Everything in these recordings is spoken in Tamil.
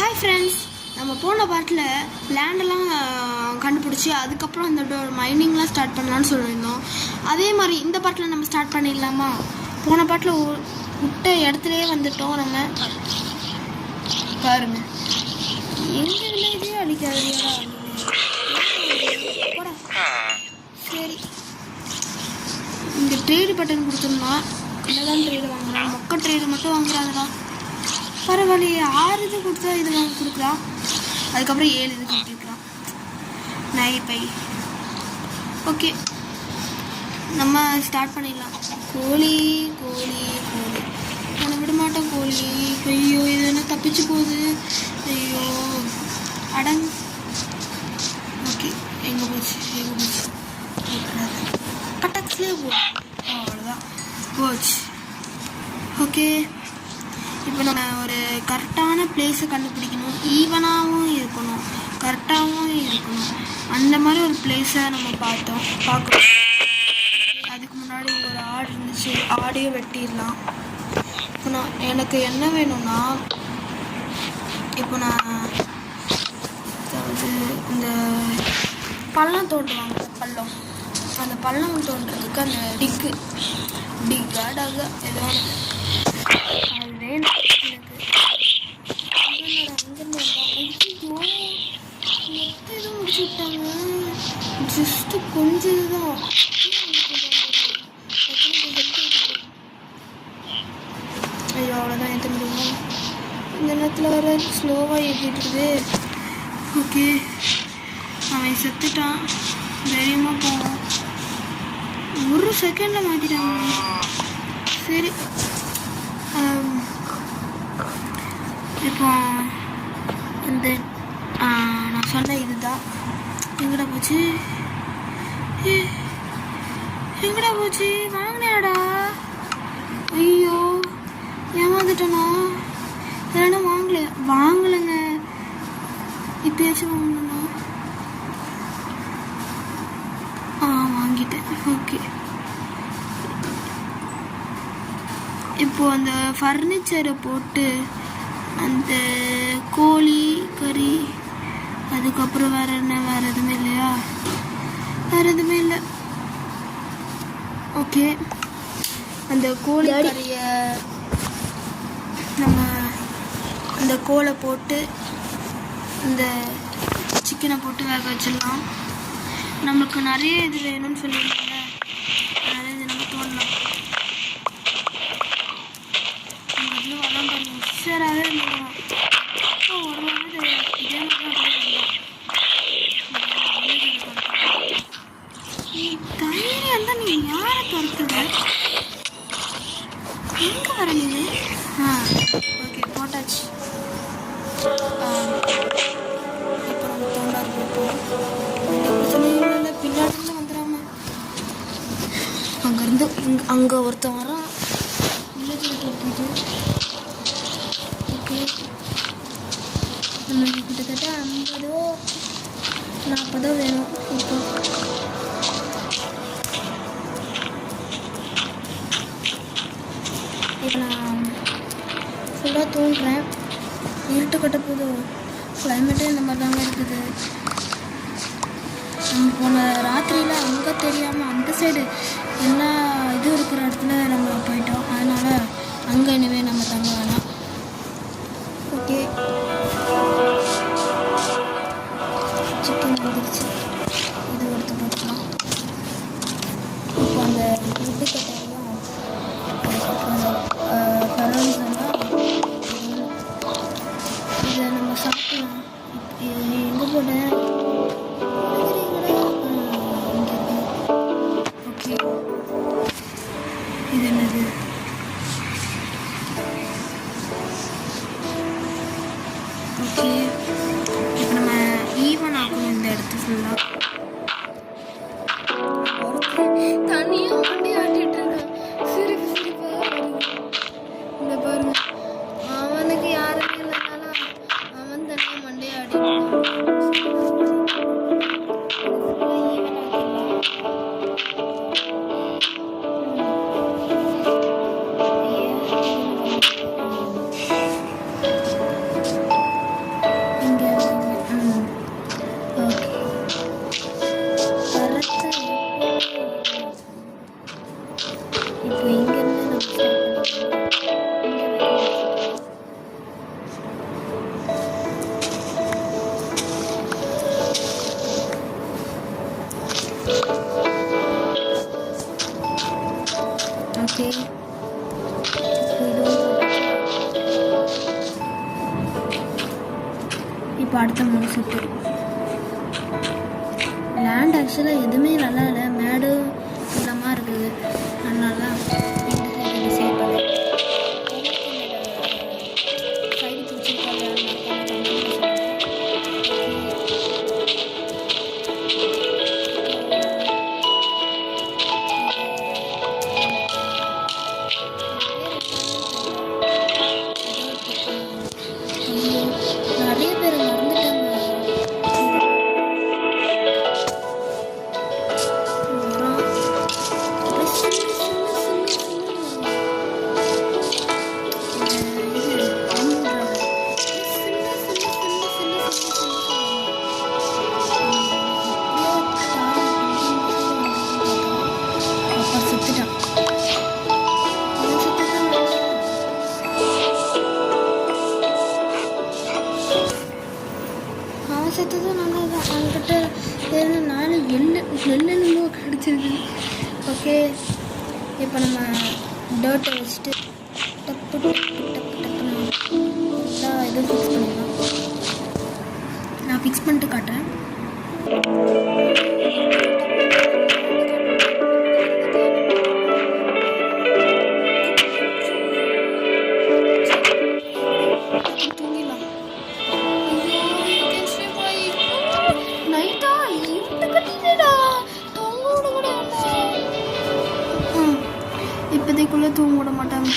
ஹாய் ஃப்ரெண்ட்ஸ், நம்ம போன பாட்டில் லேண்டெல்லாம் கண்டுபிடிச்சி அதுக்கப்புறம் அந்த மைனிங்லாம் ஸ்டார்ட் பண்ணலான்னு சொல்லியிருந்தோம். அதே மாதிரி இந்த பாட்டில் நம்ம ஸ்டார்ட் பண்ணிடலாமா? போன பாட்டில் விட்ட இடத்துலையே வந்துட்டோம். நம்ம பாருங்க, எங்கள் வில்லேஜே அடிக்காதா? சரி, இந்த ட்ரேடு பட்டன் கொடுத்தோம்னா என்னதான் ட்ரேடு வாங்குறான், மொக்க ட்ரேடு மட்டும் வாங்குறாங்கடா. பரவாயில்லையே, 6 இது கொடுத்தா இது வாங்கி கொடுக்குறான், அதுக்கப்புறம் 7 இது கொடுத்துருக்குறான். நைப்பை ஓகே, நம்ம ஸ்டார்ட் பண்ணிடலாம். கோழி கோழி கோழி நான் விட மாட்டேன். கோழி ஐயோ, இது என்ன தப்பிச்சு போகுது? ஐயோ அடங். ஓகே, எங்கே போச்சு பட்டாக்ஸ்லேயே அவ்வளோதான் போச்சு. ஓகே, இப்போ நம்ம ஒரு கரெக்டான பிளேஸை கண்டுபிடிக்கணும். ஈவனாகவும் இருக்கணும், கரெக்டாகவும் இருக்கணும். அந்த மாதிரி ஒரு பிளேஸை நம்ம பார்க்கணும். அதுக்கு முன்னாடி ஒரு ஆடு இருந்துச்சு, ஆடையும் வெட்டிடலாம். இப்போ எனக்கு என்ன வேணும்னா, இப்போ நான் இந்த பள்ளம் தோண்டுவாங்க, அந்த பள்ளம் தோண்டுறதுக்கு அந்த டிக்காக ஏதோ அது வேணும் எனக்கு. எதுவும் முடிச்சு விட்டாங்க, ஜஸ்ட்டு கொஞ்சம் இதுதான். ஐயோ, அவ்வளோதான் ஏற்ற முடியுமா? இந்த நேரத்தில் வர ஸ்லோவாக ஏற்றிட்டுருது. ஓகே, அவன் செத்துட்டான். தைரியமாக போவோம். ஒரு செகண்டில் மாற்றிட்டாங்க. சரி, இப்போ இந்த நான் சொன்ன இதுதான். எங்கடா போச்சு வாங்கினாடா? ஐயோ, ஏமாந்துட்டேனா? இல்லைன்னா வாங்கலைங்க. இப்பயாச்சும் வாங்கணும்னா வாங்கிட்டேன். ஓகே, இப்போ அந்த ஃபர்னிச்சரை போட்டு அந்த கோழி கறி, அதுக்கப்புறம் வேறு எதுவுமே இல்லையா? வேறு எதுவுமே இல்லை. ஓகே, அந்த கோழி கறியை நம்ம அந்த கோலை போட்டு இந்த சிக்கனை போட்டு வேக வச்சிடலாம். நம்மளுக்கு நிறைய இது வேணும்னு சொல்லியிருந்தாங்க, நிறைய இது நம்ம தோணலாம். வரலாம் பாருங்க, உஷாராகவே இருந்தோம். ஒரு வாரம் இதே மாதிரி தைரியம் தான். நீ யாரை துரத்துற? எங்கே வர நீ? ஓகே, போட்டாச்சு. இப்போ நம்ம தோண்டாரு போட்டோம். பின்னாடி வந்துடாம அங்கேருந்து அங்கே ஒருத்தன் வரான். ஓகே, நம்மளுக்கு கிட்டத்தட்ட 50 40 வேணும். இப்போ நான் ஃபுல்லாக தோன்றேன். இருட்டு கட்ட போதும். கிளைமேட்டே இந்த மாதிரி தாங்க இருக்குது. நம்ம போன ராத்திரியில் அங்கே தெரியாமல் அந்த சைடு எல்லா இதுவும் இருக்கிற இடத்துல நம்ம போயிட்டோம். அதனால் அங்கே இனிமேல் நம்ம தங்க வேணாம். ஓகே, சிக்கன் வந்துடுச்சு. இது எடுத்து போட்டுக்கலாம். இப்போ அந்த உப்பு கட்டையும் அதுக்கப்புறம் பரவாயில்லாம் இதை நம்ம சாப்பிடலாம். எங்கே போட்டேன்? ஓகே, இது என்னது? ஓகே, இப்போ நம்ம ஈவன் ஆகணும் இந்த இடத்து ஃபுல்லாக. தனியாக வண்டி ஆட்டிட்டு இருக்கான். சிரிப்பாக இந்த பாருங்க, அவனுக்கு யாருமே இல்லைனாலும் அவன் தனியாக மண்டையை ஆட்டிட்டு இப்போ அடுத்த 3 செட்டு. லேண்ட் ஆக்சுவலாக எதுவுமே நல்லா இல்லை, மேடு இல்லாமல் இருக்குது. அதனால சேவ் பண்ணேன். சைடு பிடிச்சிருக்காங்க. நிறைய பேர் மறந்துட்டாங்க. செத்ததும் நல்லா தான். அவங்ககிட்ட இருந்து 4 எள்ளெண்ணமோ கிடச்சிருக்கு. ஓகே, இப்போ நம்ம டர்ட்டை வச்சுட்டு டப்பு டப்புன்னு எல்லாம் எதுவும் ஃபிக்ஸ் பண்ணிடலாம். நான் ஃபிக்ஸ் பண்ணிட்டு காட்டுறேன். இப்போதைக்குள்ளே தூங்க விட மாட்டாங்க.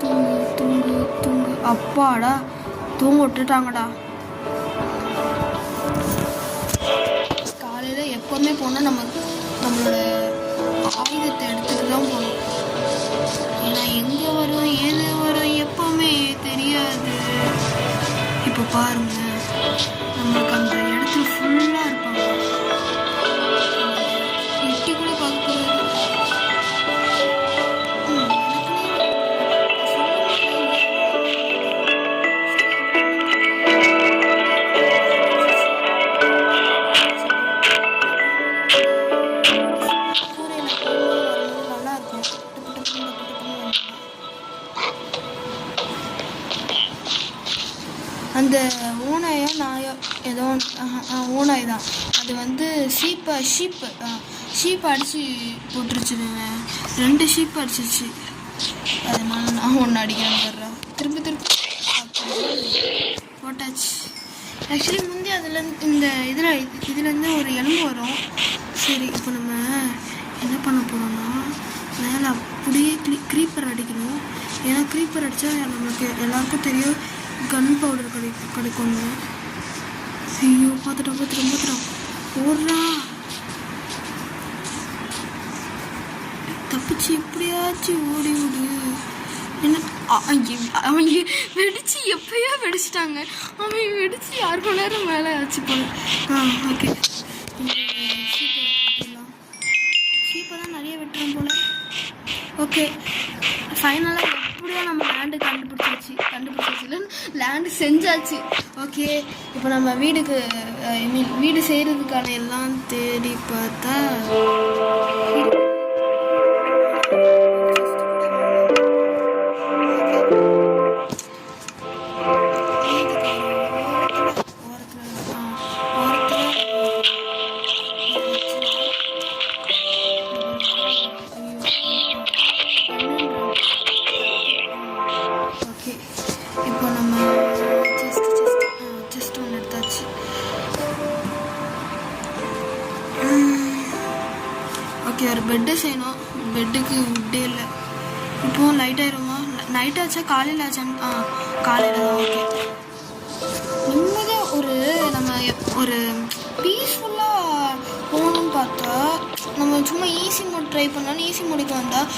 தூங்கு தூங்கு தூங்கு. அப்பாடா, தூங்க விட்டுட்டாங்கடா. காலையில் எப்போவுமே போனால் நம்மளோட ஆயுதத்தை எடுத்துகிட்டு தான் போகணும். ஏன்னா எங்கே வரும் ஏது வரும் எப்போவுமே தெரியாது. இப்போ பாருங்க, நம்மளுக்கு அந்த இடத்துல ஃபுல்லாக இருப்பாங்க. எட்டி கூட பார்க்கக்கூடாது. அந்த ஓநாயோ நாயோ ஏதோ ஓநாய் தான். அது வந்து ஷீப்பை அடித்து போட்டுருச்சுங்க. 2 ஷீப் அடிச்சிருச்சு. அதனால நான் ஒன்று அடிக்கிறேன் வர்றா. திருப்பி போட்டாச்சு. ஆக்சுவலி முந்தி இந்த இதுலேருந்து ஒரு எலும்பு வரும். சரி, இப்போ நம்ம என்ன பண்ண போகிறோம்னா, மேலே அப்படியே க்ரீப்பர் அடிக்கணும். ஏன்னா க்ரீப்பர் அடித்தா நம்மளுக்கு எல்லாருக்கும் தெரியும் கன் பவுடர் கிடைக்குங்க. ஐயோ, பார்த்துட்டோம் ஓடுறா. தப்பிச்சு எப்படியாச்சும் ஓடி விடு. என்ன அவங்க வெடிச்சு எப்பயோ வெடிச்சிட்டாங்க. அவங்க வெடிச்சு 6 மணி நேரம் மேலே ஆச்சு போல. ஓகே, சீப்பை தான் நிறைய வெட்டுறோம் போல. ஓகே, ஃபைனலாக எப்படியோ நம்ம லேண்டு கண்டுபிடிச்சாச்சு லேண்டு செஞ்சாச்சு. ஓகே, இப்போ நம்ம வீடு செய்கிறதுக்கான எல்லாம் தேடி பார்த்தா இப்போ நம்ம ஜஸ்ட் ஒன்று எடுத்தாச்சு. ஓகே, ஒரு பெட்டு செய்யணும். பெட்டுக்கு உட்டே இல்லை. இப்போ லைட் ஆயிருமா? நைட் ஆச்சா காலையில் ஆச்சான்னு? காலையில் தான். ஓகே, நிம்மதியாக நம்ம ஒரு பீஸ்ஃபுல்லாக போகணும்னு பார்த்தா நம்ம சும்மா ஈஸி மோட் ட்ரை பண்ணாலும் ஈஸி மோடுக்கு வந்தால்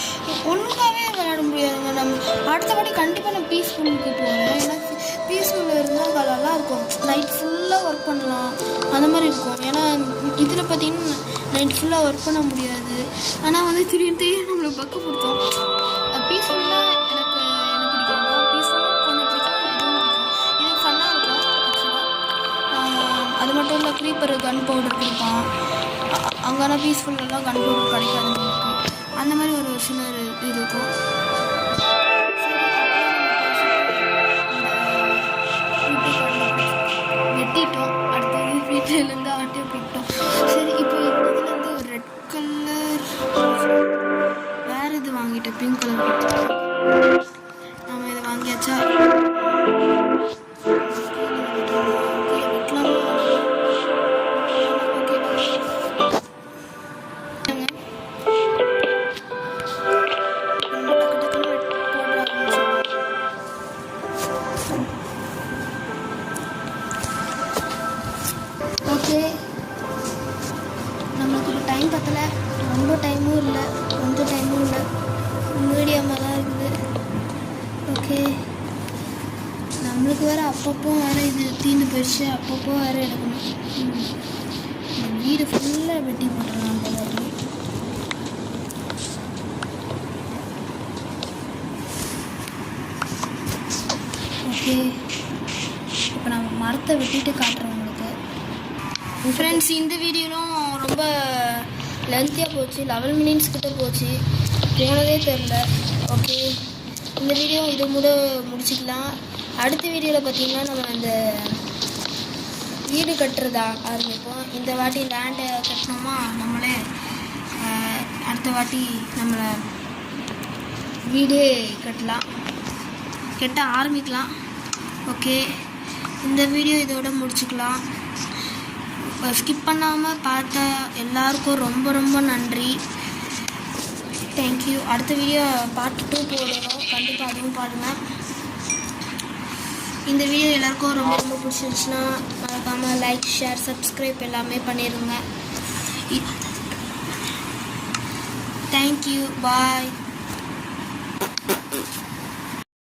ஒழுங்காகவே விளையாட முடியாதுங்க. நம்ம அடுத்தபடி கண்டிப்பாக நான் பீஸ்ஃபுல்லுக்கு போகிறேன். ஏன்னா பீஸ்ஃபுல்லில் இருந்தால் நல்லா இருக்கும். நைட் ஃபுல்லாக ஒர்க் பண்ணலாம், அந்த மாதிரி இருக்கும். ஏன்னா இதில் பார்த்தீங்கன்னா நைட் ஃபுல்லாக ஒர்க் பண்ண முடியாது. ஆனால் வந்து திடீர்னு நம்மளை பக்கம் கொடுத்தோம். பீஸ்ஃபுல்லாக எனக்கு என்ன பிடிக்கும்னா, பீஸ்ஃபுல்லாக கொஞ்சம் பிடிக்கும், இதுவும் பிடிக்கும். இது ஃபன்னாக இருக்கும் ஆக்சுவலாக. அது மட்டும் இல்லை, க்ரீப்பர் கன் பவுடர் கொடுப்பான். அங்கேனா பீஸ்ஃபுல்லெல்லாம் கன் பவுடர் கிடைக்காது நமக்கு. அந்த மாதிரி ஒரு சில இது இருக்கும். இதுலேருந்து ஆட்டோ போட்டோம். சரி, இப்போ இதுலேருந்து ஒரு ரெட் கலர் வேறு இது வாங்கிட்டேன், பிங்க் கலர். நம்ம இதை வாங்கியாச்சா? ஓகே, நம்மளுக்கு இப்போ டைம் பத்தலை, ரொம்ப டைமும் இல்லை, கொஞ்சம் டைமும் இல்லை, மீடியமாக தான் இருக்குது. ஓகே, நம்மளுக்கு வேறு அப்பப்போ வேறு இது தீர்ந்து போயிடுச்சு, அப்பப்போ வேறு எடுக்கணும். இந்த வீடு ஃபுல்லாக வெட்டி போட்டுடலாம் அந்த வாட்டி. ஓகே, இப்போ நம்ம மரத்தை வெட்டிட்டு காட்டுறோம் உங்களுக்கு. ஃப்ரெண்ட்ஸ், இந்த வீடியோலாம் ரொம்ப லென்த்தியாக போச்சு, 11 மினிட்ஸ் கிட்ட போச்சு, போனதே தெரில. ஓகே, இந்த வீடியோ இது முடிச்சுக்கலாம். அடுத்த வீடியோவில் பார்த்திங்கன்னா நம்ம அந்த வீடு கட்டுறதா ஆரம்பிப்போம். இந்த வாட்டி லேண்டை கட்டினோமா நம்மளே, அடுத்த வாட்டி நம்மளை வீடே கட்ட ஆரம்பிக்கலாம். ஓகே, இந்த வீடியோ இதோட முடிச்சுக்கலாம். ஸ்கிப் பண்ணாமல் பார்த்த எல்லாருக்கும் ரொம்ப ரொம்ப நன்றி. தேங்க்யூ. அடுத்த வீடியோ பார்ட் 2 போடணும், கண்டிப்பாக அதுவும் பாருங்கள். இந்த வீடியோ எல்லாருக்கும் ரொம்ப ரொம்ப பிடிச்சிருந்துச்சுன்னா மறக்காமல் லைக், ஷேர், சப்ஸ்கிரைப் எல்லாமே பண்ணிடுங்க. தேங்க்யூ, பாய்.